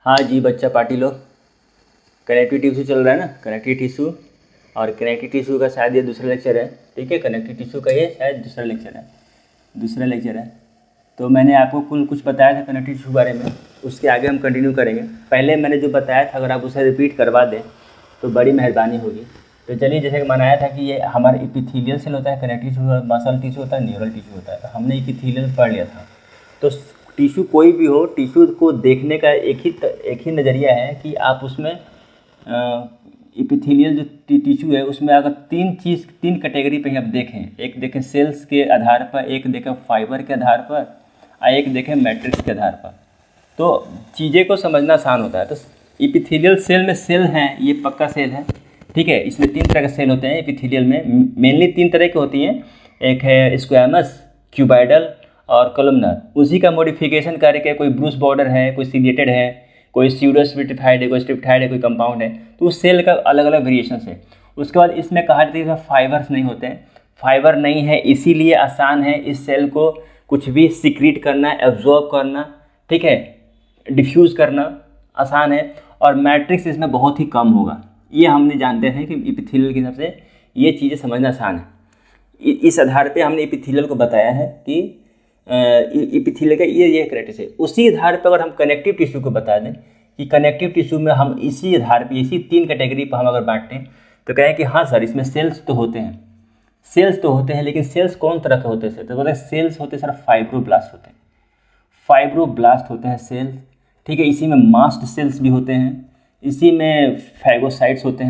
हाँ जी बच्चा पार्टी लोग, कनेक्टिव टिश्यू चल रहा है ना। कनेक्टिव टिश्यू और कनेक्टिव टिश्यू का शायद ये दूसरा लेक्चर है। ठीक है, कनेक्टिव टिश्यू का ये शायद दूसरा लेक्चर है। तो मैंने आपको कुल कुछ बताया था कनेक्टिव टिश्यू बारे में, उसके आगे हम कंटिन्यू करेंगे। पहले मैंने जो बताया था अगर आप उसे रिपीट करवा दें तो बड़ी मेहरबानी होगी। तो चलिए, जैसे कि बनाया था कि ये हमारा एपिथेलियल सेल होता है, कनेक्टिव टिश्यू मसल टिश्यू होता है, न्यूरल टिश्यू होता है। तो हमने एपिथेलियल पढ़ लिया था। तो टिश्यू कोई भी हो, टिश्यू को देखने का एक ही नज़रिया है कि आप उसमें एपिथेलियल जो टिश्यू है उसमें अगर तीन कैटेगरी पे ही आप देखें। एक देखें सेल्स के आधार पर, एक देखें फाइबर के आधार पर, और एक देखें मैट्रिक्स के आधार पर। तो चीज़ें को समझना आसान होता है। तो एपिथेलियल सेल में सेल हैं, ये पक्का सेल है। ठीक है, इसमें 3 तरह के सेल होते हैं एपिथेलियल में। मेनली 3 तरह की होती हैं। एक है स्क्वैमस, क्यूबाइडल और कॉलमनर। उसी का मॉडिफिकेशन करके कोई ब्रूस बॉर्डर है, कोई सीलिएटेड है, कोई स्यूडो स्ट्रिटिफाइड है, कोई स्ट्रिप्टाइड है, कोई कंपाउंड है। तो उस सेल का अलग अलग वेरिएशंस है। उसके बाद इसमें कहा जाता है कि फाइबर्स नहीं होते हैं। फाइबर नहीं है इसीलिए आसान है इस सेल को कुछ भी सिक्रीट करना, एब्जॉर्ब करना, ठीक है, डिफ्यूज़ करना आसान है। और मैट्रिक्स इसमें बहुत ही कम होगा। ये हमने जानते हैं कि एपिथेलियल के हिसाब से ये चीज़ें समझना आसान है। इस आधार पे हमने एपिथेलियल को बताया है कि एपिथेलियल का ये कैरेक्टरिस्टिक है। उसी आधार पर अगर हम कनेक्टिव टिश्यू को बता दें कि कनेक्टिव टिश्यू में हम इसी आधार पे इसी 3 कैटेगरी पर हम अगर बांटें तो कहें कि हाँ सर, इसमें सेल्स तो होते हैं, लेकिन सेल्स कौन तरह के होते हैं? तो बोलते हैं सेल्स होते हैं सर फाइब्रोब्लास्ट होते हैं। फाइब्रोब्लास्ट होते हैं सेल्स। ठीक है, इसी में मास्ट सेल्स भी होते हैं, इसी में फैगोसाइट्स होते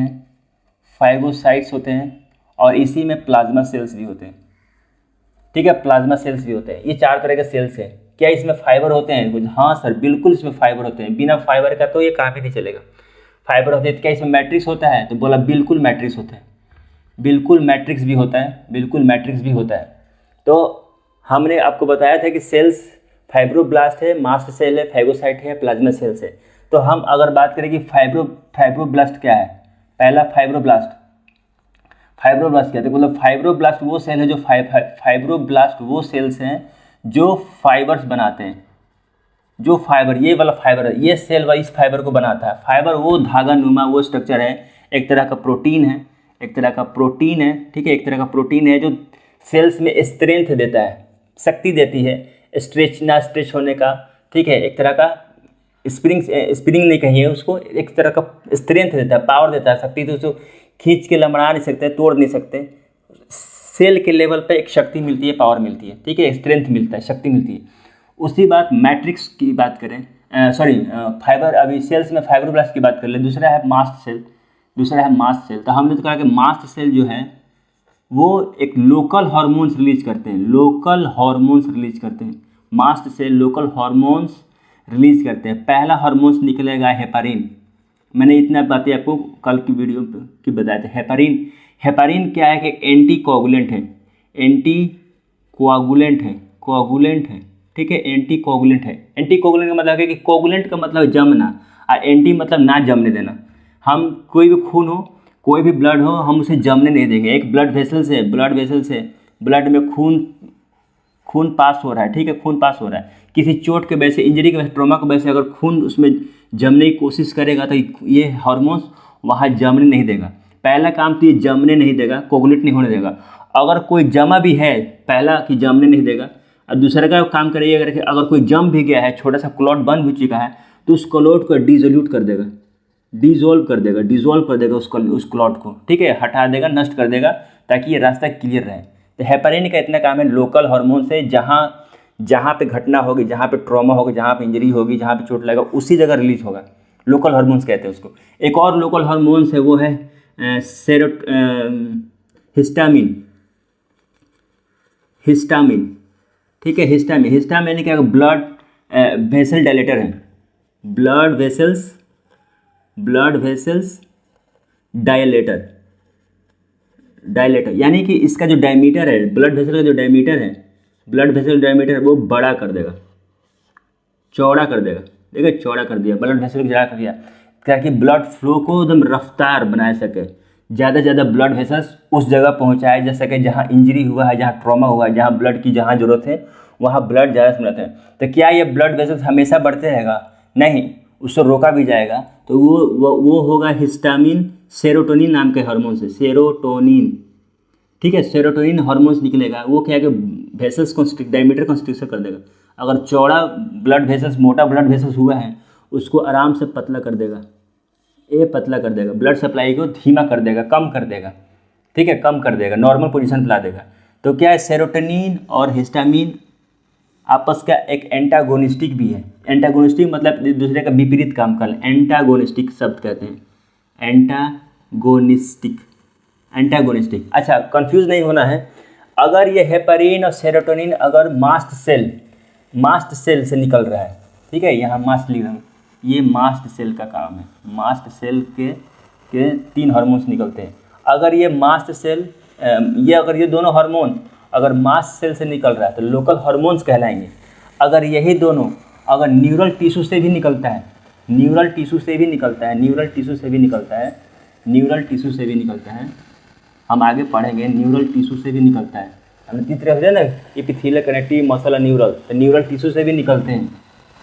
हैं और इसी में प्लाज्मा सेल्स भी होते हैं। ठीक है, प्लाज्मा सेल्स भी होते हैं। ये 4 तरह के सेल्स हैं। क्या इसमें फाइबर होते हैं? हाँ सर, बिल्कुल इसमें फाइबर होते हैं। बिना फाइबर का तो ये काम ही नहीं चलेगा। फाइबर होते हैं। क्या इसमें मैट्रिक्स होता है? तो बोला बिल्कुल मैट्रिक्स होता है, बिल्कुल मैट्रिक्स भी होता है। तो हमने आपको बताया था कि सेल्स फाइब्रोब्लास्ट है, मास्ट सेल है, फैगोसाइट है, प्लाज्मा सेल्स है। तो हम अगर बात करें कि फाइब्रोब्लास्ट क्या है, पहला फाइब्रोब्लास्ट क्या है? तो मतलब फाइब्रोब्लास्ट वो सेल है जो फाइब्रोब्लास्ट वो सेल्स हैं जो फाइबर्स बनाते हैं। जो फाइबर, ये वाला फाइबर है, ये सेल वाला इस फाइबर को बनाता है। फाइबर वो धागा नुमा वो स्ट्रक्चर है, एक तरह का प्रोटीन है, ठीक है, एक तरह का प्रोटीन है जो सेल्स में स्ट्रेंथ देता है, शक्ति देती है, स्ट्रेच होने का। ठीक है, एक तरह का स्प्रिंग नहीं कहिए उसको, एक तरह का स्ट्रेंथ देता है, पावर देता है, शक्ति। तो उसको खींच के लमड़ा नहीं सकते, तोड़ नहीं सकते। सेल के लेवल पे एक शक्ति मिलती है, पावर मिलती है। ठीक है, स्ट्रेंथ मिलता है, शक्ति मिलती है। उसी बात मैट्रिक्स की बात करें, फाइबर, अभी सेल्स में फाइब्रोब्लास्ट की बात कर ले। दूसरा है मास्ट सेल। तो हमने तो कहा कि मास्ट सेल जो है वो एक लोकल हार्मोन्स रिलीज करते हैं। Mast cell local hormones release करते हैं। पहला हार्मोन्स निकलेगा हेपारिन। मैंने इतना बातें आपको कल की वीडियो की बताया था। हेपारिन क्या है कि एंटी कोगुलेंट है। ठीक है, एंटी कोगुलेंट का मतलब है कि कोगुलेंट का मतलब जमना और एंटी मतलब ना जमने देना। हम कोई भी खून हो, कोई भी ब्लड हो, हम उसे जमने नहीं देंगे। एक ब्लड वेसल से ब्लड में खून पास हो रहा है। ठीक है, खून पास हो रहा है। किसी चोट के वजह से, इंजरी के वजह से, ट्रॉमा की वजह से अगर खून उसमें जमने की कोशिश करेगा तो ये हार्मोन्स वहाँ जमने नहीं देगा। पहला काम तो ये जमने नहीं देगा, कोगुलेट नहीं होने देगा। अगर कोई जमा भी है, पहला कि जमने नहीं देगा। और दूसरा का काम करिएगा, अगर कोई जम भी गया है, छोटा सा क्लॉट बन भी चुका है, तो उस क्लॉट को डिसोल्व कर देगा उस क्लॉट को। ठीक है, हटा देगा, नष्ट कर देगा, ताकि ये रास्ता क्लियर रहे। तो हेपारिन का इतना काम है, लोकल हार्मोन से जहाँ पे घटना होगी, जहाँ पे ट्रॉमा होगा, जहाँ पे इंजरी होगी, जहाँ पे चोट लगेगा, उसी जगह रिलीज होगा। लोकल हार्मोन्स कहते हैं उसको। एक और लोकल हार्मोन्स है, वो है हिस्टामिन। ठीक है, हिस्टामिन क्या, ब्लड वेसल डायलेटर है। ब्लड वेसल्स डायलेटर, यानी कि इसका जो डायमीटर है, ब्लड वेसल का जो डायमीटर है वो बड़ा कर देगा, चौड़ा कर देगा। देखिए, चौड़ा कर दिया, ब्लड वेसल को चौड़ा कर दिया, ताकि ब्लड फ्लो को एकदम रफ्तार बना सके। ज़्यादा से ज़्यादा ब्लड वेसल्स उस जगह पहुंचाया जा सके जहां इंजरी हुआ है, जहां ट्रॉमा हुआ है, जहां ब्लड की ज़रूरत है, वहां ब्लड ज़्यादा से ज़्यादा है। तो क्या ये ब्लड वेसल्स हमेशा बढ़ते रहेगा? नहीं, उससे रोका भी जाएगा तो वो होगा हिस्टामिन सेरोटोनिन नाम के हार्मोन से, सेरोटोनिन। ठीक है, सेरोटोनिन हार्मोन्स निकलेगा, वो क्या है कि वेसल्स कंस्ट्रिक्ट, डायमीटर कंस्ट्रिक्शन कर देगा। अगर चौड़ा ब्लड वेसल्स, मोटा ब्लड वेसल्स हुआ है, उसको आराम से पतला कर देगा, ये पतला कर देगा, ब्लड सप्लाई को धीमा कर देगा, कम कर देगा। ठीक है, कम कर देगा, नॉर्मल पोजीशन पे ला देगा। तो क्या है, सेरोटोनिन और हिस्टामिन आपस का एक एंटागोनिस्टिक भी है। एंटागोनिस्टिक मतलब एक दूसरे का विपरीत काम कर, एंटागोनिस्टिक शब्द कहते हैं, एंटागोनिस्टिक, एंटागोनिस्टिक। अच्छा, कंफ्यूज नहीं होना है। अगर ये हेपारिन और सेरोटोनिन अगर मास्ट सेल से निकल रहा है, ठीक है, यहाँ मास्ट लिख रहा हूँ, ये मास्ट सेल का काम है। मास्ट सेल के 3 हार्मोन्स निकलते हैं। अगर ये मास्ट सेल अगर ये दोनों हार्मोन अगर मास्ट सेल से निकल रहा है तो लोकल हार्मोन्स कहलाएंगे। अगर यही दोनों अगर न्यूरल टिश्यू से भी निकलता है, न्यूरल टिश्यू से भी निकलता है, न्यूरल टिश्यू से भी निकलता है, न्यूरल टिश्यू से भी निकलता है, हम आगे पढ़ेंगे, न्यूरल टिश्यू से भी निकलता है। हमने 3 तरह से ना, एपिथेलियल, कनेक्टिव, मसल और न्यूरल, तो न्यूरल टिश्यू से भी निकलते हैं।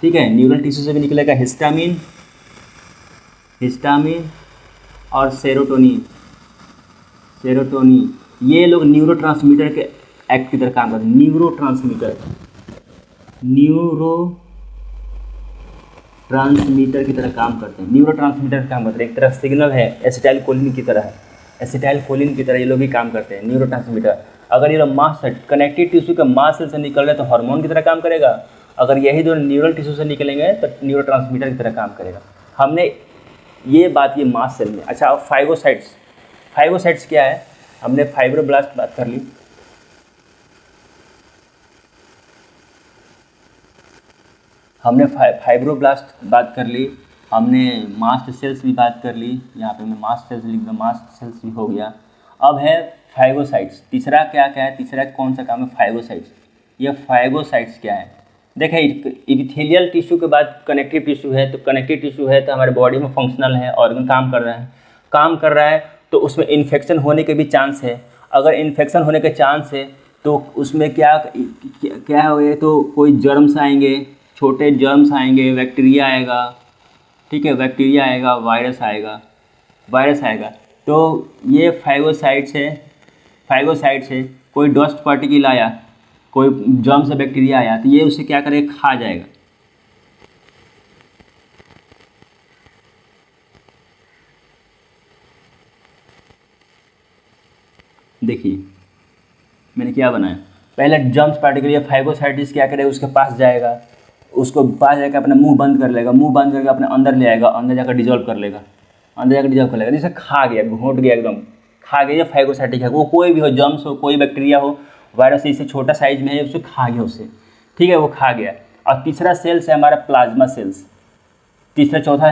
ठीक है, न्यूरल टिश्यू से भी निकलेगा हिस्टामिन और सेरोटोनिन। ये लोग न्यूरोट्रांसमीटर के एक्ट की तरह काम करते हैं। न्यूरोट्रांसमीटर की तरह काम करते हैं। न्यूरोट्रांसमीटर का काम करते हैं, एक तरह सिग्नल है, एसिटाइलकोलिन की तरह है, एसिटाइलकोलिन की तरह ये लोग भी काम करते हैं, न्यूरोट्रांसमीटर। अगर ये लोग मास कनेक्टिव टिश्यू के मास सेल से निकल रहे हैं तो हार्मोन की तरह काम करेगा। अगर यही दोनों न्यूरल टिश्यू से निकलेंगे तो न्यूरोट्रांसमीटर की तरह काम करेगा। हमने ये बात ये मास सेल में। अच्छा, अब फाइगोसाइट्स क्या है, हमने फाइब्रोब्लास्ट बात कर ली, हमने फाइब्रोब्लास्ट बात कर ली, हमने मास्ट सेल्स भी बात कर ली। यहाँ पे मैं मास्ट सेल्स लिख दूँ, मास्ट सेल्स भी हो गया। अब है फाइगोसाइट्स। तीसरा क्या है, तीसरा कौन सा काम है, फाइगोसाइट्स। ये फाइगोसाइट्स क्या है, देखिए इपिथेलियल टिश्यू के बाद कनेक्टिव टिश्यू है, तो कनेक्टिव टिश्यू है तो हमारे बॉडी में फंक्शनल है, ऑर्गन काम कर रहा है तो उसमें इन्फेक्शन होने के भी चांस है। अगर इन्फेक्शन होने के चांस है तो उसमें क्या होगा, तो कोई जर्म्स आएंगे, छोटे जर्म्स आएंगे, बैक्टीरिया आएगा, ठीक है, बैक्टीरिया आएगा, वायरस आएगा। तो ये फाइगोसाइट्स है। कोई डस्ट पार्टिकल आया, कोई जर्म्स या बैक्टीरिया आया तो ये उसे क्या करेगा, खा जाएगा। देखिए मैंने क्या बनाया, पहले जर्म्स पार्टिकल या फाइगोसाइटिस क्या करेगा, उसके पास जाएगा, अपना मुंह बंद कर लेगा, मुंह बंद करके अपने अंदर ले आएगा, अंदर जाकर डिजोल्व कर लेगा, जैसे खा गया, घोंट गया, एकदम खा गया। फाइगोसाइटिक है, वो कोई भी हो, जर्म्स हो, कोई बैक्टीरिया हो, वायरस इससे छोटा साइज में है, उसे खा गया उसे, ठीक है, वो खा गया। और तीसरा सेल्स है हमारा प्लाज्मा सेल्स। चौथा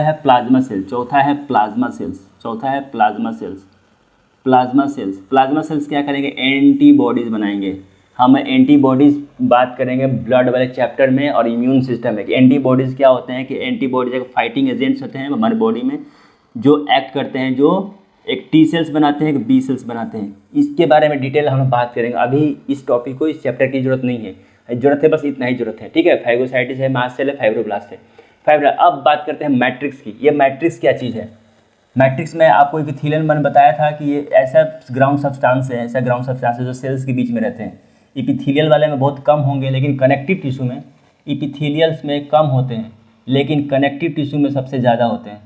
है प्लाज्मा सेल्स क्या करेंगे, एंटीबॉडीज़ बनाएंगे। हम एंटीबॉडीज़ बात करेंगे ब्लड वाले चैप्टर में और इम्यून सिस्टम में कि एंटीबॉडीज़ क्या होते हैं, कि एंटीबॉडीज़ एक फाइटिंग एजेंट्स होते हैं हमारे बॉडी में जो एक्ट करते हैं, जो एक टी सेल्स बनाते हैं, एक बी सेल्स बनाते हैं। इसके बारे में डिटेल हम बात करेंगे। अभी इस टॉपिक को, इस चैप्टर की जरूरत नहीं है, जरूरत है बस इतना ही जरूरत है, ठीक है। फाइगोसाइटिस है, मास्ट सेल है, फाइब्रोब्लास्ट है। अब बात करते हैं मैट्रिक्स की। ये मैट्रिक्स क्या चीज़ है, मैट्रिक्स में आपको एपिथेलियल मैंने बताया था कि ये ऐसा ग्राउंड सब्सटेंस है जो सेल्स के बीच में रहते हैं। एपिथेलियल वाले में बहुत कम होंगे, लेकिन कनेक्टिव टिश्यू में, एपिथेलियल्स में कम होते हैं, लेकिन कनेक्टिव टिश्यू में सबसे ज़्यादा होते हैं।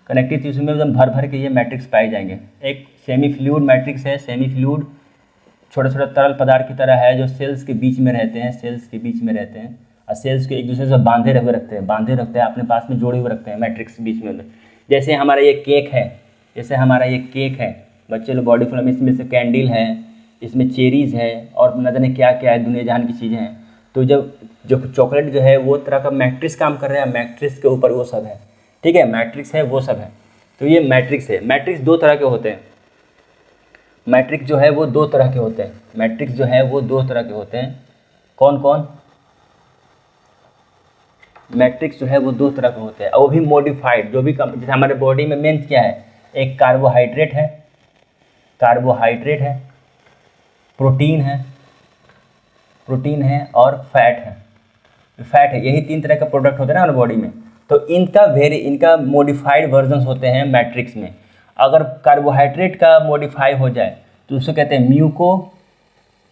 कनेक्टिव टिश्यू में एकदम भर के ये मैट्रिक्स पाए जाएंगे। एक सेमी फ्लूइड मैट्रिक्स है, सेमी फ्लूइड छोटा छोटा तरल पदार्थ की तरह है जो सेल्स के बीच में रहते हैं, और सेल्स को एक दूसरे से बांधे रखते हैं, अपने पास में जोड़े हुए रखते हैं मैट्रिक्स बीच में। जैसे हमारा ये केक है, बच्चे लोग बॉडी फुल में, इसमें से कैंडल है, इसमें चेरीज़ है और न जाने क्या क्या है, दुनिया जहान की चीज़ें हैं। तो जब जो चॉकलेट जो है वो तरह का मैट्रिक्स काम कर रहा है, मैट्रिक्स के ऊपर वो सब है, ठीक है, मैट्रिक्स है वो सब है। तो ये मैट्रिक्स है। मैट्रिक्स दो तरह के होते हैं, मैट्रिक्स जो है वो दो तरह के होते हैं। कौन कौन? मैट्रिक्स जो है वो दो तरह के होते हैं, और वो भी मॉडिफाइड, जो भी जैसे हमारे बॉडी में मेन क्या है, एक कार्बोहाइड्रेट है, प्रोटीन है और फैट है। यही तीन तरह के प्रोडक्ट होते हैं ना हमारे बॉडी में। तो इनका मॉडिफाइड वर्जन्स होते हैं मैट्रिक्स में। अगर कार्बोहाइड्रेट का मॉडिफाई हो जाए तो उसको कहते हैं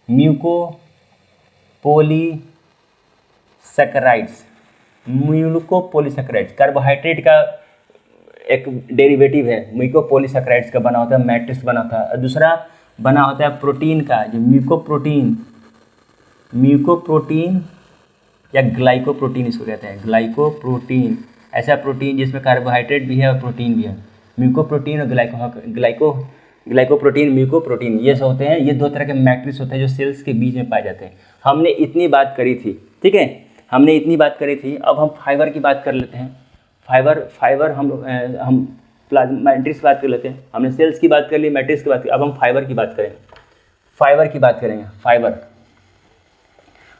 म्यूकोपोलीसैकेराइड्स। कार्बोहाइड्रेट का एक डेरिवेटिव है म्यूकोपोलीसैकेराइड्स का बना होता है, मैट्रिक्स बना होता है। दूसरा बना होता है प्रोटीन का, जो म्यूकोप्रोटीन या ग्लाइकोप्रोटीन इसको कहते हैं, ग्लाइकोप्रोटीन। ऐसा प्रोटीन जिसमें कार्बोहाइड्रेट भी है और प्रोटीन भी है। म्यूकोप्रोटीन और ग्लाइकोप्रोटीन, म्यूकोप्रोटीन, ये सब होते हैं। ये दो तरह के मैट्रिक्स होते हैं जो सेल्स के बीच में पाए जाते हैं। हमने इतनी बात करी थी, ठीक है, हमने इतनी बात करी थी। अब हम फाइबर की बात कर लेते हैं। फाइबर हम प्लाज्मा मैट्रिक्स की बात कर लेते हैं। हमने सेल्स की बात कर ली, मैट्रिक्स की बात की, अब हम फाइबर की बात करेंगे।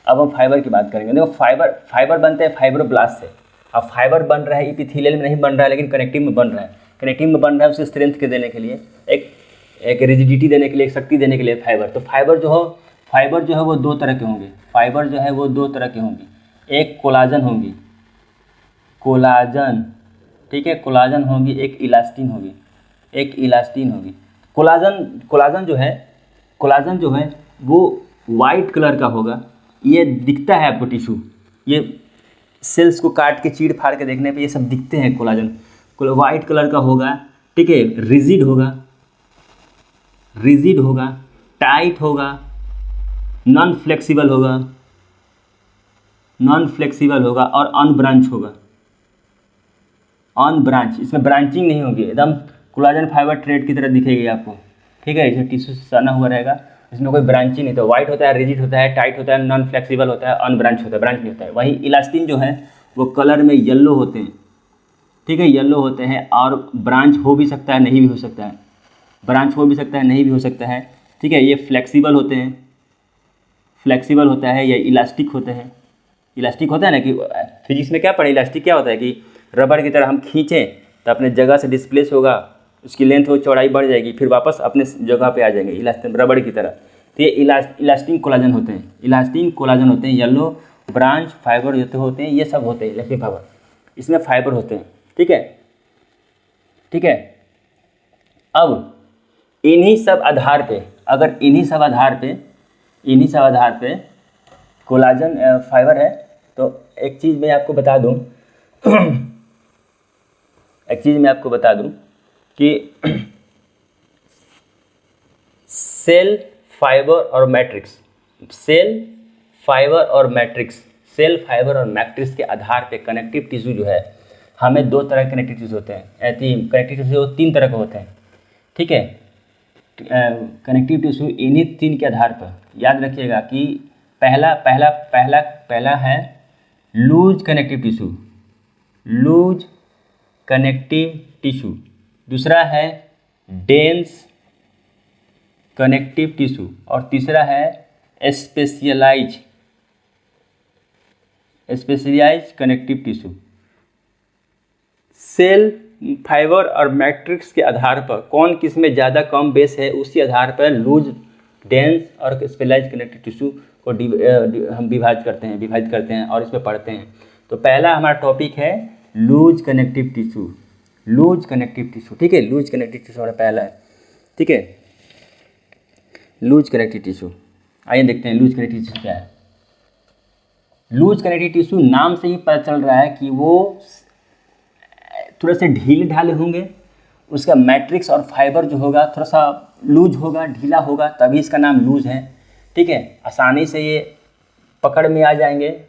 अब हम फाइबर की बात करेंगे। देखो फाइबर बनते हैं फाइब्रोब्लास्ट से। अब फाइबर बन रहा है एपिथेलियल में नहीं बन रहा है, लेकिन कनेक्टिव में बन रहा है। कनेक्टिव में बन रहा है उसे स्ट्रेंथ के देने के लिए, एक रिजिडिटी देने के लिए, एक शक्ति देने के लिए फाइबर। तो फाइबर जो है वो दो तरह के होंगे। एक कोलाजन होगी, ठीक है, कोलाजन होगी, एक इलास्टिन होगी। कोलाजन जो है वो वाइट कलर का होगा। ये दिखता है आपको टिश्यू, ये सेल्स को काट के चीर फाड़ के देखने पे ये सब दिखते हैं। कोलाजन वाइट कलर का होगा, ठीक है, रिजिड होगा, टाइट होगा, नॉन फ्लेक्सिबल होगा और अनब्रांच। इसमें ब्रांचिंग नहीं होगी, एकदम कोलाजन फाइबर थ्रेड की तरह दिखेगी आपको, ठीक है। इसमें टिश्यू से सना हुआ रहेगा, इसमें कोई ब्रांचिंग नहीं। तो वाइट होता है, रिजिड होता है, टाइट होता है, नॉन फ्लेक्सिबल होता है, अनब्रांच होता है, ब्रांच नहीं होता है। वहीं इलास्टिन जो है वो कलर में येलो होते हैं, ठीक है, येलो होते हैं। और ब्रांच हो भी सकता है, नहीं भी हो सकता है, ठीक है। ये फ्लेक्सिबल होते हैं या इलास्टिक होते हैं। इलास्टिक होता है ना कि फिजिक्स में क्या पढ़े, इलास्टिक क्या होता है कि रबड़ की तरह हम खींचें तो अपने जगह से डिस्प्लेस होगा, उसकी लेंथ वो चौड़ाई बढ़ जाएगी, फिर वापस अपने जगह पे आ जाएंगे, इलास्टिक रबड़ की तरह। तो ये इलास्टिक कोलाजन होते हैं। येलो ब्रांच फाइबर जो होते हैं, ये सब होते हैं इलास्टिक फाइबर, इसमें फाइबर होते हैं, ठीक है। अब इन्हीं सब आधार पे कोलाजन फाइबर है। तो एक चीज़ मैं आपको बता दूं कि सेल फाइबर और मैट्रिक्स के आधार पे कनेक्टिव टिश्यू जो है, हमें दो तरह के कनेक्टिव टिश्यू होते हैं। कनेक्टिव टिश्यू 3 तरह के होते हैं, ठीक है। कनेक्टिव टिश्यू इन्हीं 3 के आधार पर याद रखिएगा कि पहला है लूज कनेक्टिव टिश्यू, दूसरा है डेंस कनेक्टिव टिश्यू और तीसरा है specialise connective tissue. Cell fibre और मैट्रिक्स के आधार पर कौन किस में ज़्यादा कम बेस है, उसी आधार पर लूज, डेंस और स्पेशलाइज कनेक्टिव टिश्यू को हम विभाजित करते हैं और इस पर पढ़ते हैं। तो पहला हमारा टॉपिक है लूज कनेक्टिव टिश्यू, ठीक है। लूज कनेक्टिव टिश्यू हमारा पहला है, ठीक है। लूज कनेक्टिव टिश्यू, आइए देखते हैं लूज कनेक्टिव टिश्यू क्या है। लूज कनेक्टिव टिश्यू नाम से ही पता चल रहा है कि वो थोड़े से ढीले ढाले होंगे। उसका मैट्रिक्स और फाइबर जो होगा थोड़ा सा लूज होगा, ढीला होगा, तभी इसका नाम लूज है, ठीक है। आसानी से ये पकड़ में आ जाएंगे,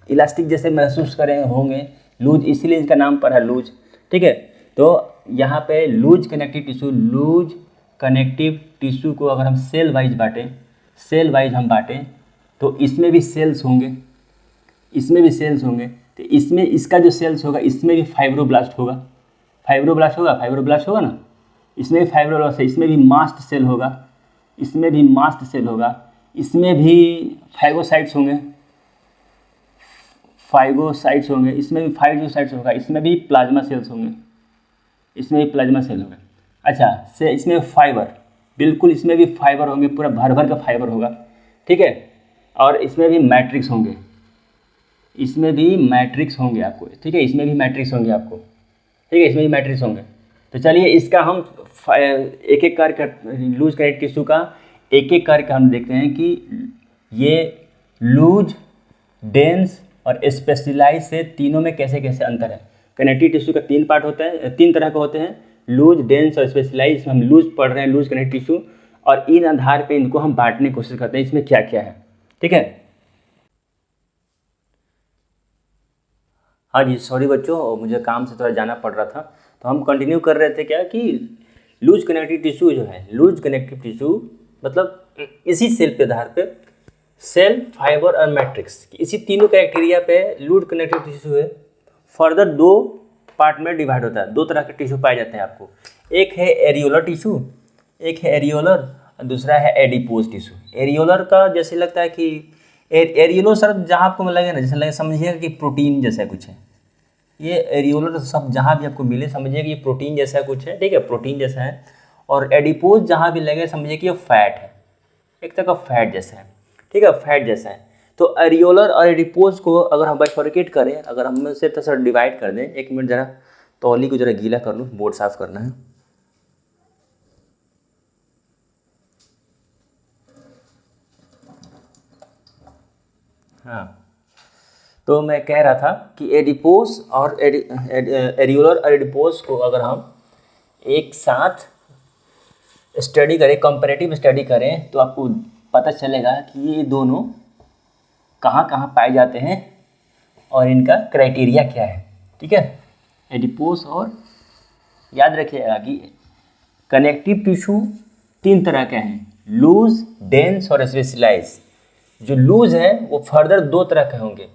इलास्टिक जैसे महसूस होंगे, लूज, इसीलिए इसका नाम पर है लूज, ठीक है। तो यहाँ पे लूज कनेक्टिव टिश्यू को अगर हम सेल वाइज हम बांटें तो इसमें भी सेल्स होंगे, तो इसमें इसका जो सेल्स होगा इसमें भी फाइब्रोब्लास्ट होगा ना, इसमें भी फाइब्रोब्लास्ट है, इसमें भी मास्ट सेल होगा, इसमें भी फाइगोसाइट्स होंगे, इसमें भी फाइगोसाइट्स होगा, इसमें भी प्लाज्मा सेल्स होंगे, अच्छा से इसमें फाइबर, बिल्कुल इसमें भी फाइबर होंगे, पूरा भर का फाइबर होगा, ठीक है। और इसमें भी मैट्रिक्स होंगे, इसमें भी मैट्रिक्स होंगे आपको, ठीक है, इसमें भी मैट्रिक्स होंगे आपको, ठीक है, इसमें भी मैट्रिक्स होंगे। तो चलिए इसका हम एक एक करके लूज कनेक्टिव टिश्यू का एक एक करके हम देखते हैं कि ये लूज, डेंस और स्पेशलाइज से तीनों में कैसे कैसे अंतर है। कनेक्टिव टिश्यू का 3 पार्ट होता है, 3 तरह के होते हैं, लूज, डेंस और स्पेशलाइज। इसमें हम लूज पढ़ रहे हैं, लूज कनेक्टिव टिश्यू, और इन आधार पे इनको हम बांटने की कोशिश करते हैं इसमें क्या क्या है, ठीक है। हाँ जी, सॉरी बच्चों, मुझे काम से थोड़ा जाना पड़ रहा था। तो हम कंटिन्यू कर रहे थे क्या कि लूज कनेक्टिव टिश्यू जो है, लूज कनेक्टिव टिश्यू मतलब इसी सेल के आधार पे सेल, फाइबर और मैट्रिक्स, इसी तीनों क्राइटेरिया पे लूज कनेक्टिव टिश्यू है। फर्दर 2 पार्ट में डिवाइड होता है, 2 तरह के टिश्यू पाए जाते हैं आपको। एक है एरियोलर टिश्यू, एक है एरियोलर और दूसरा है एडिपोज टिश्यू। एरियोलर का जैसे लगता है कि एरियोलर शब्द जहाँ आपको लगे ना, जैसे लगे समझिएगा कि प्रोटीन जैसा कुछ है। ये एरियोलर शब्द जहाँ भी आपको मिले समझिए कि ये प्रोटीन जैसा कुछ है, ठीक है, प्रोटीन जैसा है। और एडिपोज जहाँ भी लगे समझिए कि ये फैट है, एक तरह का फैट जैसा है, ठीक है, फैट जैसा है। तो एरियोलर और एडिपोज को अगर हम बाइफरकेट करें, अगर हम से थोड़ा डिवाइड कर दें, 1 मिनट ज़रा तौली को ज़रा गीला कर लूँ, बोर्ड साफ़ करना है। हाँ, तो मैं कह रहा था कि एडिपोज और एरियोलर और एडिपोज को अगर हम एक साथ स्टडी करें, कंपैरेटिव स्टडी करें, तो आपको पता चलेगा कि ये दोनों कहाँ कहाँ पाए जाते हैं और इनका क्राइटेरिया क्या है, ठीक है। एडिपोज और याद रखिएगा कि कनेक्टिव टिश्यू 3 तरह के हैं, लूज, डेंस और स्पेशलाइज। जो लूज है वो फर्दर 2 तरह के होंगे,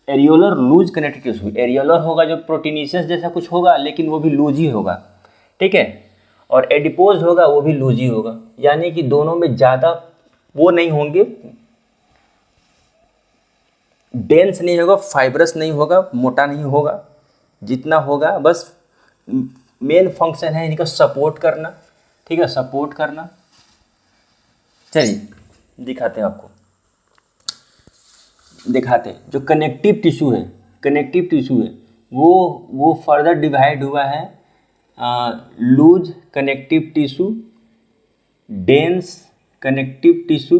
areolar loose connective tissue. Areolar होगा जो प्रोटीनेशियस जैसा कुछ होगा लेकिन वो भी लूज ही होगा, ठीक है। और एडिपोज होगा वो भी लूज ही होगा, यानी कि दोनों में ज़्यादा वो नहीं होंगे, डेंस नहीं होगा, फाइब्रस नहीं होगा, मोटा नहीं होगा। जितना होगा बस मेन फंक्शन है इनका सपोर्ट करना, ठीक है, सपोर्ट करना। चलिए दिखाते हैं आपको, दिखाते हैं। जो कनेक्टिव टिश्यू है, कनेक्टिव टिश्यू है वो फर्दर डिवाइड हुआ है loose connective tissue, dense connective tissue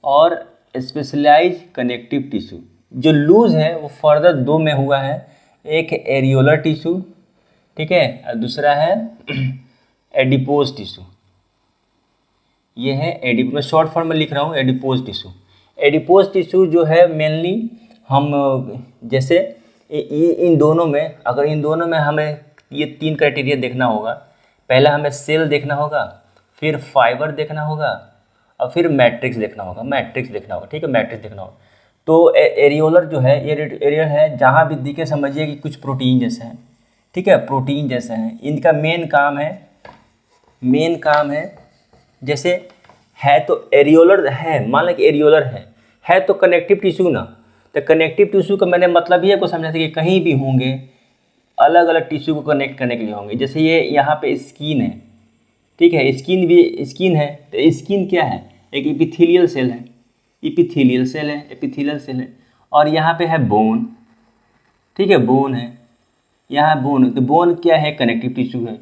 और स्पेशलाइज कनेक्टिव टिश्यू। जो लूज है वो फर्दर 2 में हुआ है, एक है एरियोलर टिश्यू, ठीक है, और दूसरा है एडिपोज टिश्यू। ये है एडिपोज, मैं शॉर्ट फॉर्म में लिख रहा हूँ, एडिपोज टिश्यू। एडिपोज टिश्यू जो है मेनली हम जैसे ये इन दोनों में, अगर इन दोनों में हमें ये 3 क्राइटेरिया देखना होगा, पहला हमें सेल देखना होगा, फिर फाइबर देखना होगा और फिर मैट्रिक्स देखना होगा, मैट्रिक्स देखना होगा, ठीक है, मैट्रिक्स देखना होगा। तो एरियोलर जो है ये एरियल है, जहाँ भी दिखे समझिए कि कुछ प्रोटीन जैसा है, ठीक है, प्रोटीन जैसा है। इनका मेन काम है जैसे है तो एरियोलर है, मान लें कि एरियोलर है तो कनेक्टिव टिश्यू ना, तो कनेक्टिव टिश्यू का मैंने मतलब ये को समझा था कि कहीं भी होंगे, अलग अलग टिश्यू को कनेक्ट करने के लिए होंगे। जैसे ये यहाँ पे स्किन है, ठीक है, स्किन है, तो स्किन क्या है, एक एपिथेलियल सेल है, एपिथेलियल सेल है। और यहाँ पे है बोन, ठीक है, बोन है, यहाँ बोन, तो बोन क्या है, कनेक्टिव टिश्यू है।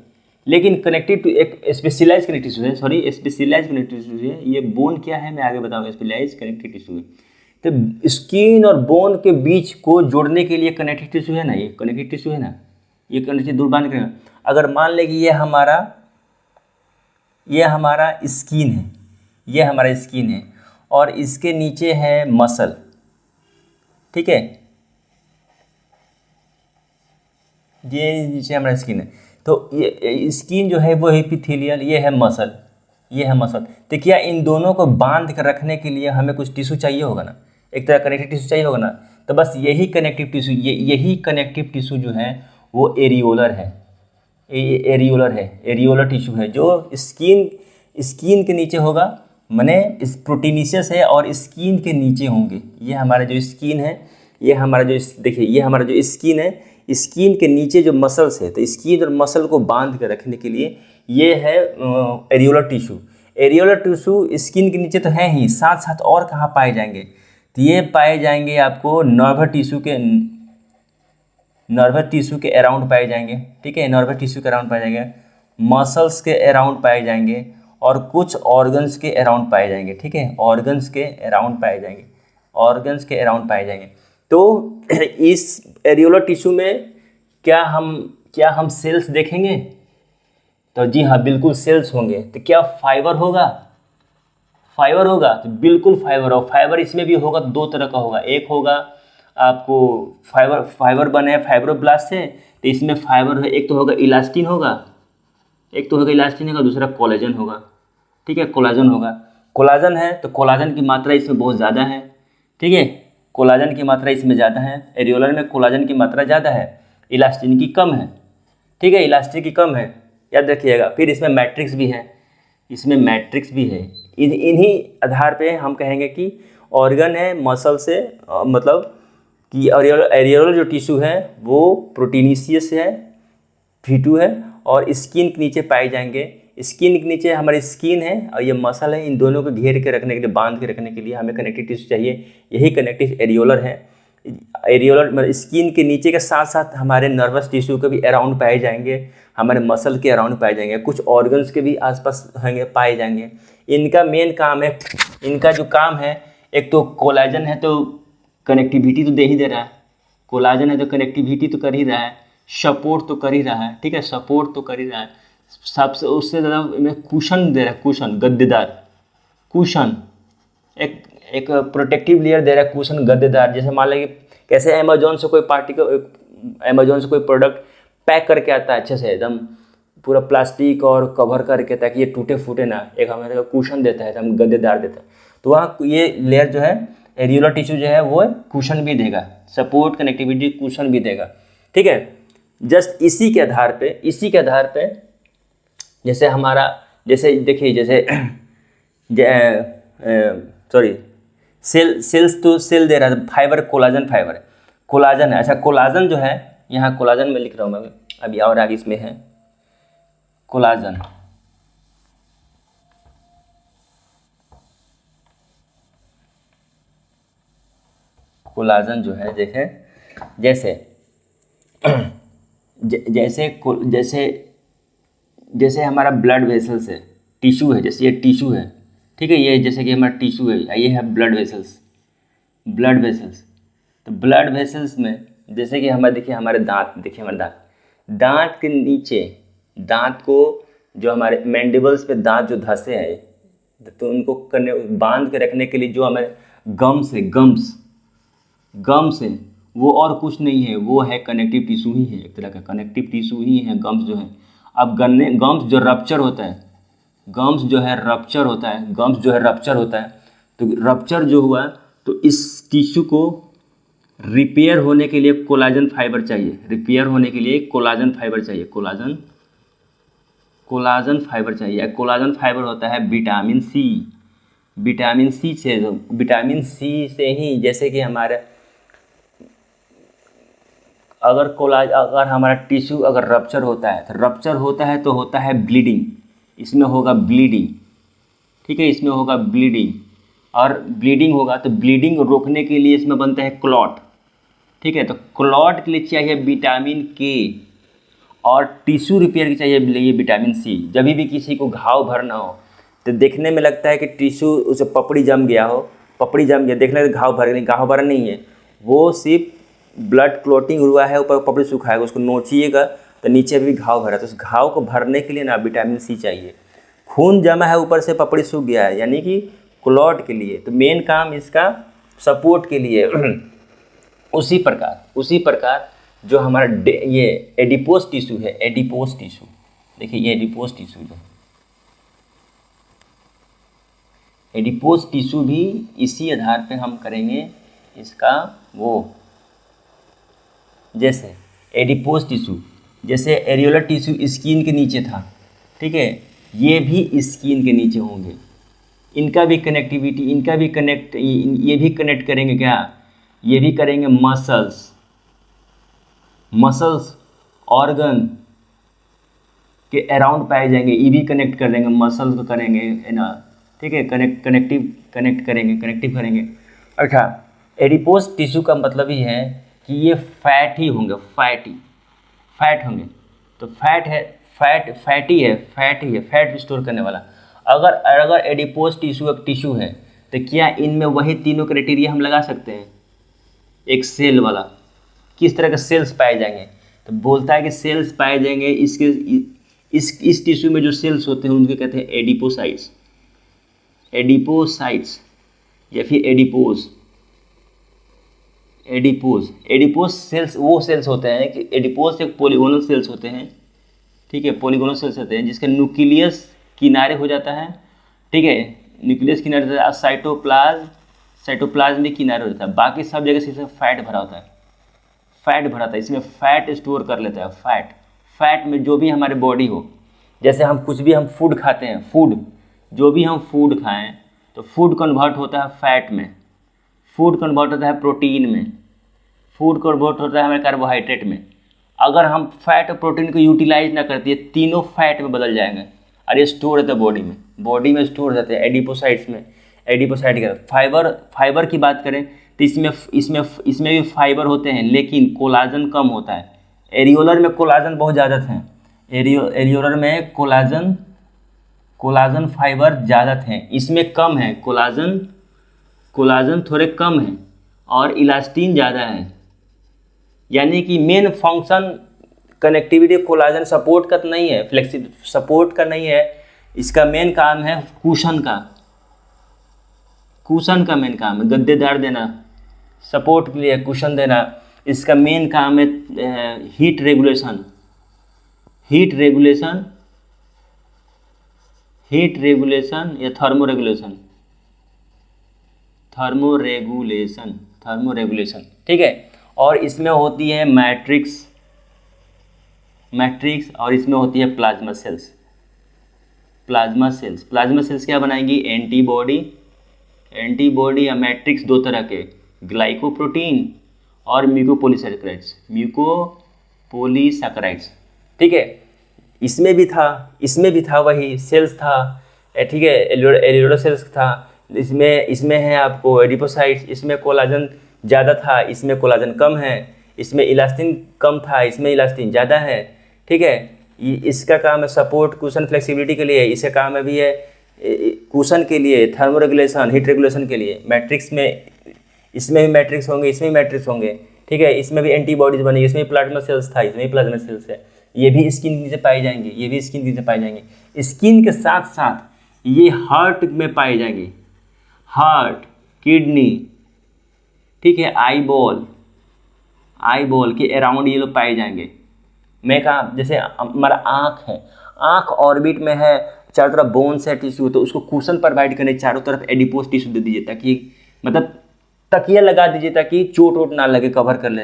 लेकिन कनेक्टिव एक स्पेशलाइज कनेक्टिव टिश्यू है, सॉरी स्पेशलाइज कनेक्टिव टिश्यू है। ये बोन क्या है मैं आगे बताऊँगा, स्पेशलाइज कनेक्टिव टिश्यू है। तो स्किन और बोन के बीच को जोड़ने के लिए कनेक्टिव टिश्यू है ना, ये कनेक्टिव टिश्यू है ना, ये कनेक्टिव दूर बांध करेगा। अगर मान लें कि ये हमारा स्किन है, ये हमारा स्किन है और इसके नीचे है मसल, ठीक है, ये नीचे हमारा स्किन है। तो ये स्किन जो है वो एपिथेलियल, ये है मसल, ये है मसल। तो क्या इन दोनों को बांध कर रखने के लिए हमें कुछ टिश्यू चाहिए होगा ना, एक तरह कनेक्टिव टिश्यू चाहिए होगा ना। तो बस यही कनेक्टिव टिश्यू, यही कनेक्टिव टिश्यू जो है वो एरियोलर है, एरियोलर टिश्यू है, जो स्किन के नीचे होगा, माने इस प्रोटीनेशियस है और स्किन के नीचे होंगे। ये हमारा जो स्किन है, ये हमारा जो देखिए, ये हमारा जो स्किन है, स्किन के नीचे जो मसल्स है, तो स्किन और मसल को बांध कर रखने के लिए ये है areolar tissue. Areolar tissue skin के नीचे तो है ही, साथ साथ और कहाँ पाए जाएंगे, तो ये पाए जाएंगे आपको नर्वस टिश्यू के अराउंड पाए जाएंगे, ठीक है, नर्वस टिश्यू के अराउंड पाए जाएंगे, मसल्स के अराउंड पाए जाएंगे और कुछ ऑर्गन्स के अराउंड पाए जाएंगे, ठीक है, ऑर्गन्स के अराउंड पाए जाएंगे, ऑर्गन्स के अराउंड पाए जाएंगे। तो इस एरियोलर टिश्यू में क्या हम सेल्स देखेंगे? तो जी हाँ, बिल्कुल सेल्स होंगे। तो क्या फाइबर होगा? फाइबर होगा, तो बिल्कुल फाइबर होगा। फाइबर इसमें भी होगा, दो तरह का होगा। एक होगा आपको फाइबर बने हैं फाइब्रोब्लास्ट से, तो इसमें फाइबर है, एक तो होगा इलास्टिन होगा, दूसरा कोलेजन होगा, ठीक है, कोलाजन होगा। कोलाजन है तो कोलाजन की मात्रा इसमें बहुत ज़्यादा है, ठीक है, कोलाजन की मात्रा इसमें ज़्यादा है। एरियोलर में कोलाजन की मात्रा ज़्यादा है, इलास्टिन की कम है, ठीक है, इलास्टिन की कम है, याद रखिएगा। फिर इसमें मैट्रिक्स भी है, इन्हीं आधार पे हम कहेंगे कि ऑर्गन है मसल से, मतलब कि एरियोलर जो टिश्यू है वो प्रोटीनिशियस है, V2 है, और स्किन के नीचे पाए जाएंगे। स्किन के नीचे हमारी स्किन है और ये मसल है, इन दोनों को घेर के रखने के लिए, बांध के रखने के लिए हमें कनेक्टिव टिश्यू चाहिए, यही कनेक्टिव एरियोलर है। एरियोलर मतलब स्किन के नीचे के साथ साथ हमारे नर्वस टिश्यू के भी अराउंड पाए जाएंगे, हमारे मसल के अराउंड पाए जाएंगे, कुछ ऑर्गन्स के भी आसपास होंगे, पाए जाएंगे। इनका मेन काम है, इनका जो काम है, एक तो कोलाजन है तो कनेक्टिविटी तो दे ही दे रहा है, कोलाजन है तो कनेक्टिविटी तो कर ही रहा है, सपोर्ट तो कर ही रहा है, ठीक है, सपोर्ट तो कर ही रहा है। सबसे उससे ज़्यादा में कुशन दे रहा है, कुशन, गद्देदार कुशन, एक प्रोटेक्टिव लेयर दे रहा है, कुशन गद्देदार। जैसे मान लें कैसे अमेजोन से कोई प्रोडक्ट पैक करके आता है अच्छे से, एकदम पूरा प्लास्टिक और कवर करके, ताकि ये टूटे फूटे ना, एक हमें कुशन देता है, एकदम गद्देदार देता है। तो वहाँ ये लेयर जो है एरियोलर टिश्यू जो है वो कुशन भी देगा, सपोर्ट कनेक्टिविटी कुशन भी देगा, ठीक है। जस्ट इसी के आधार पे जैसे हमारा, जैसे देखिए, जैसे सेल्स तो सेल दे रहा है, फाइबर कोलाजन है। अच्छा, कोलाजन जो है, यहाँ कोलाजन में लिख रहा हूँ मैं अभी, और आगे इसमें है कोलाजन। कोलाजन जो है, देखें, जैसे हमारा ब्लड वेसल्स है, टिश्यू है, जैसे ये टिश्यू है, ठीक है, ये जैसे कि हमारा टिश्यू है, ये है ब्लड वेसल्स। तो ब्लड वेसल्स में जैसे कि हमारे, देखिए हमारे दांत, दांत के नीचे, दांत को जो हमारे मैंडिबल्स पे दांत जो धंसे हैं, तो उनको बांध के रखने के लिए जो हमारे गम्स है, वो और कुछ नहीं है, वो है कनेक्टिव टिश्यू ही है, एक तरह का कनेक्टिव टिश्यू ही है गम्स जो है। अब गम्स जो रप्चर होता है, तो रप्चर जो हुआ, तो इस टिश्यू को रिपेयर होने के लिए कोलाजन फाइबर चाहिए, कोलाजन फाइबर चाहिए, कोलाजन फाइबर होता है विटामिन सी से ही, जैसे कि हमारे अगर हमारा टिश्यू अगर रप्चर होता है तो होता है ब्लीडिंग, इसमें होगा ब्लीडिंग, ठीक है, इसमें होगा ब्लीडिंग, और ब्लीडिंग होगा तो ब्लीडिंग रोकने के लिए इसमें बनता है क्लॉट, ठीक है। तो क्लॉट के लिए चाहिए विटामिन के, और टिश्यू रिपेयर की चाहिए विटामिन सी। जब भी किसी को घाव भरना हो, तो देखने में लगता है कि टिश्यू उसे पपड़ी जम गया, देखने में घाव भरा नहीं है, वो सिर्फ ब्लड क्लोटिंग हुआ है, ऊपर पपड़ी सुखाएगा, उसको नोचिएगा तो नीचे भी घाव भरा, तो उस घाव को भरने के लिए ना विटामिन सी चाहिए। खून जमा है, ऊपर से पपड़ी सूख गया है, यानी कि क्लॉट के लिए, तो मेन काम इसका सपोर्ट के लिए। उसी प्रकार जो हमारा ये एडिपोज टिश्यू है, देखिए ये एडिपोज टिश्यू भी इसी आधार पे हम करेंगे इसका वो, जैसे एडिपोज टिश्यू, जैसे एरियोलर टिश्यू स्किन के नीचे था, ठीक है, ये भी स्किन के नीचे होंगे, इनका भी कनेक्टिविटी, ये भी कनेक्ट करेंगे क्या, ये भी करेंगे मसल्स ऑर्गन के अराउंड पाए जाएंगे, ये भी कनेक्ट कर देंगे, मसल्स को करेंगे, है ना, ठीक है, कनेक्ट करेंगे। अच्छा, एडिपोज टिश्यू का मतलब ही है कि ये फैट ही होंगे, फैट होंगे। तो फैट है, फैटी है, फैट स्टोर करने वाला। अगर अगर एडिपोज टिश्यू एक टिश्यू है तो क्या इनमें वही तीनों क्राइटेरिया हम लगा सकते हैं? एक सेल वाला, किस तरह के सेल्स पाए जाएंगे? तो बोलता है कि सेल्स पाए जाएंगे इसके इस टिश्यू में जो सेल्स होते हैं उनके कहते हैं एडिपोसाइट्स, एडिपोसाइट्स या फिर एडिपोज। एडिपोज सेल्स वो सेल्स होते हैं कि एडिपोज एक पॉलीगोनल सेल्स होते हैं, ठीक है, पॉलीगोनल सेल्स होते हैं जिसका न्यूक्लियस किनारे हो जाता है, ठीक है, न्यूक्लियस किनारे होता है, साइटोप्लाज्म भी किनारे हो जाता है, बाकी सब जगह से इसमें फैट भरा होता है, फैट भरा था, इसमें फैट स्टोर कर लेता है। फैट में जो भी हमारे बॉडी हो, जैसे हम कुछ भी हम फूड खाते हैं, जो भी हम फूड खाएं तो फूड कन्वर्ट होता है फैट में, फूड कन्वर्ट होता है प्रोटीन में, फूड कन्वर्ट होता है हमारे कार्बोहाइड्रेट में। अगर हम फैट और प्रोटीन को यूटिलाइज ना करते हैं तीनों फैट में बदल जाएंगे और ये स्टोर रहता है बॉडी में स्टोर रहते हैं एडिपोसाइट्स में। एडिपोसाइट का फाइबर की बात करें तो इसमें भी फाइबर होते हैं लेकिन कोलाजन कम होता है। एरियोलर में कोलाजन बहुत ज़्यादा थे, एरियोलर में कोलाजन फाइबर ज़्यादा थे, इसमें कम है, कोलाजन थोड़े कम है और इलास्टिन ज़्यादा है। यानी कि main function connectivity collagen support का तो नहीं है, फ्लेक्सिबल सपोर्ट का नहीं है, इसका मेन काम है कुशन का मेन काम है गद्देदार देना, सपोर्ट के लिए कुशन देना। इसका मेन काम है हीट रेगुलेशन या थर्मोरेगुलेशन, ठीक है। और इसमें होती है मैट्रिक्स और इसमें होती है प्लाज्मा सेल्स क्या बनाएंगी? एंटीबॉडी या मैट्रिक्स दो तरह के, ग्लाइकोप्रोटीन और म्यूकोपोलीसैकेराइड्स, ठीक है। इसमें भी था वही सेल्स था, ठीक है, एलियोडो सेल्स था। इसमें है आपको एडिपोसाइट्स, इसमें कोलाजन ज़्यादा था, इसमें कोलाजन कम है, इसमें इलास्टिन कम था, इसमें इलास्टिन ज़्यादा है, ठीक है। इसका काम है सपोर्ट, कुशन, फ्लेक्सिबिलिटी के लिए, इसका काम है भी है कुशन के लिए, थर्मोरेगुलेशन, हीट रेगुलेशन के लिए। मैट्रिक्स में इसमें भी मैट्रिक्स होंगे, इसमें भी मैट्रिक्स होंगे, ठीक है। इसमें भी एंटीबॉडीज बनेगी, इसमें प्लाज्मा सेल्स था, इसमें भी प्लाज्मा सेल्स है। ये भी स्किन के नीचे पाई जाएंगे, स्किन के साथ साथ ये हार्ट में पाए जाएंगे, हार्ट, किडनी, ठीक है, आई बॉल के अराउंड ये लोग पाए जाएंगे। मैं कहा जैसे हमारा आँख है, आँख ऑर्बिट में है, चारों तरफ बोन्स है, टिश्यू, तो उसको कुशन प्रोवाइड करने चारों तरफ एडिपोज टिश्यू दे दीजिए ताकि मतलब तकिया लगा दीजिए ताकि चोट वोट ना लगे, कवर कर ले।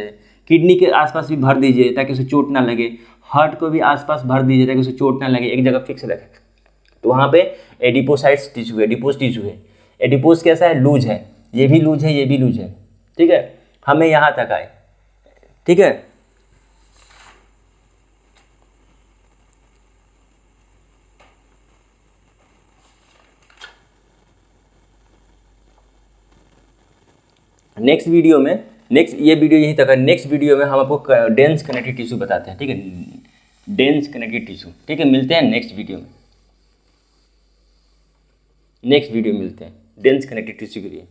किडनी के आसपास भी भर दीजिए ताकि उसे चोट ना लगे, हार्ट को भी आसपास भर दीजिए ताकि उसे चोट ना लगे, एक जगह फिक्स रखे। तो वहाँ पे एडिपोज टिश्यू है। एडिपोज कैसा है? लूज है, ये भी लूज है, ठीक है। हमें यहाँ तक आए, ठीक है। नेक्स्ट वीडियो में ये वीडियो यहीं तक है। नेक्स्ट वीडियो में हम आपको डेंस कनेक्टिव टिश्यू बताते हैं, ठीक है, डेंस कनेक्टिव टिश्यू, ठीक है। मिलते हैं नेक्स्ट वीडियो में, मिलते हैं डेंस कनेक्टिव टिश्यू के लिए।